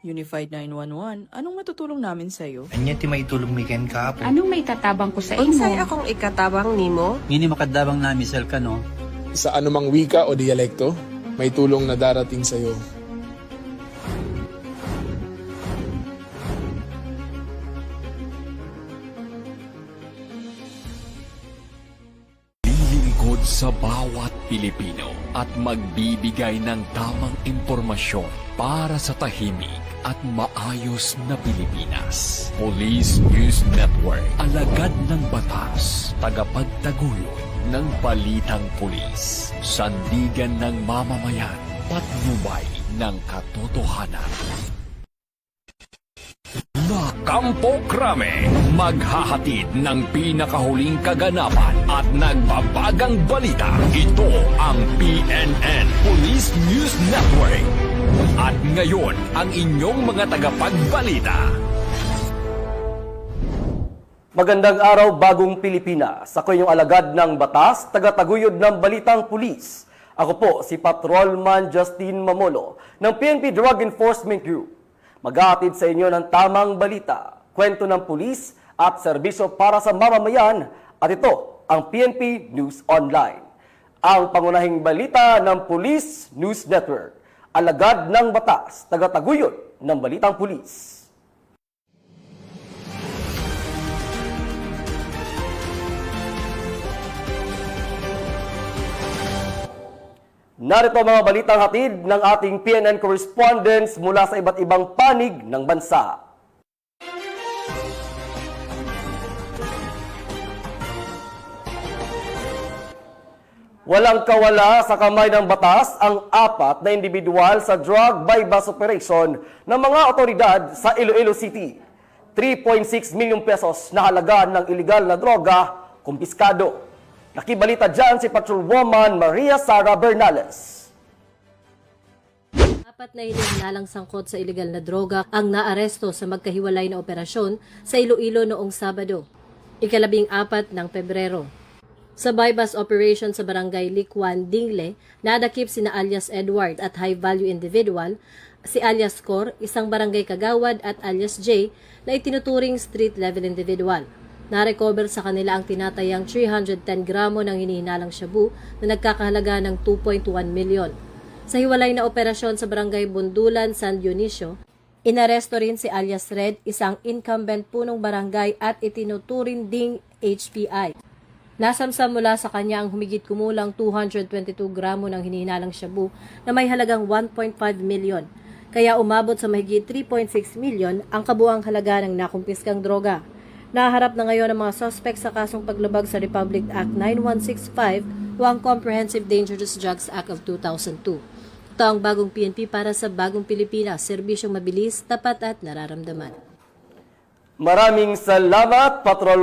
Unified 911, anong matutulong namin sa'yo? Anya ti maitulong mi ken kapo. Anong may tatabang ko sa imo? Unsay akong ikatabang nimo? Ngini makadabang na misal ka no. Sa anumang wika o dialekto, may tulong na darating sa iyo. Lilingkod sa bawat Pilipino at magbibigay ng tamang impormasyon para sa tahimik at maayos na Pilipinas. Police News Network, alagad ng batas, tagapagtaguyod ng balitang pulis, sandigan ng mamamayan, patnubay ng katotohanan. La Campo Crame, maghahatid ng pinakahuling kaganapan at nagbabagang balita. Ito ang PNN Police News Network. At ngayon, ang inyong mga tagapagbalita. Magandang araw, bagong Pilipinas. Ako yung alagad ng batas, tagataguyod ng balitang pulis. Ako po si Patrolman Justin Mamolo ng PNP Drug Enforcement Group. Maghahatid sa inyo ng tamang balita, kwento ng pulis at serbisyo para sa mamamayan. At ito ang PNP News Online. Ang pangunahing balita ng Police News Network. Alagad ng batas, tagataguyod ng balitang pulis. Narito mga balitang hatid ng ating PNN correspondents mula sa iba't ibang panig ng bansa. Walang kawala sa kamay ng batas ang 4 na individual sa drug bypass operation ng mga otoridad sa Iloilo City. 3.6 milyong pesos na halaga ng iligal na droga kumpiskado. Nakibalita dyan si Patrolwoman Maria Sara Bernales. 4 na hinihinalang sangkot sa iligal na droga ang naaresto sa magkahiwalay na operasyon sa Iloilo noong Sabado, 14 ng Pebrero. Sa bypass operation sa barangay Likwan, Dingle, nadakip sina alias Edward at high-value individual, si alias Cor, isang barangay kagawad at alias J na itinuturing street-level individual. Na-recover sa kanila ang tinatayang 310 gramo ng hinihinalang shabu na nagkakahalaga ng 2.1 milyon. Sa hiwalay na operasyon sa barangay Bundulan, San Dionisio, inaresto rin si alias Red, isang incumbent punong barangay at itinuturing ding HPI. Nasamsam mula sa kanya ang humigit kumulang 222 gramo ng hinihinalang shabu na may halagang 1.5 milyon. Kaya umabot sa mahigit 3.6 milyon ang kabuang halaga ng nakumpiskang droga. Naharap na ngayon ang mga suspect sa kasong paglabag sa Republic Act 9165 o ang Comprehensive Dangerous Drugs Act of 2002. Ito ang bagong PNP para sa bagong Pilipinas, serbisyong mabilis, tapat at nararamdaman. Maraming salamat, Patrol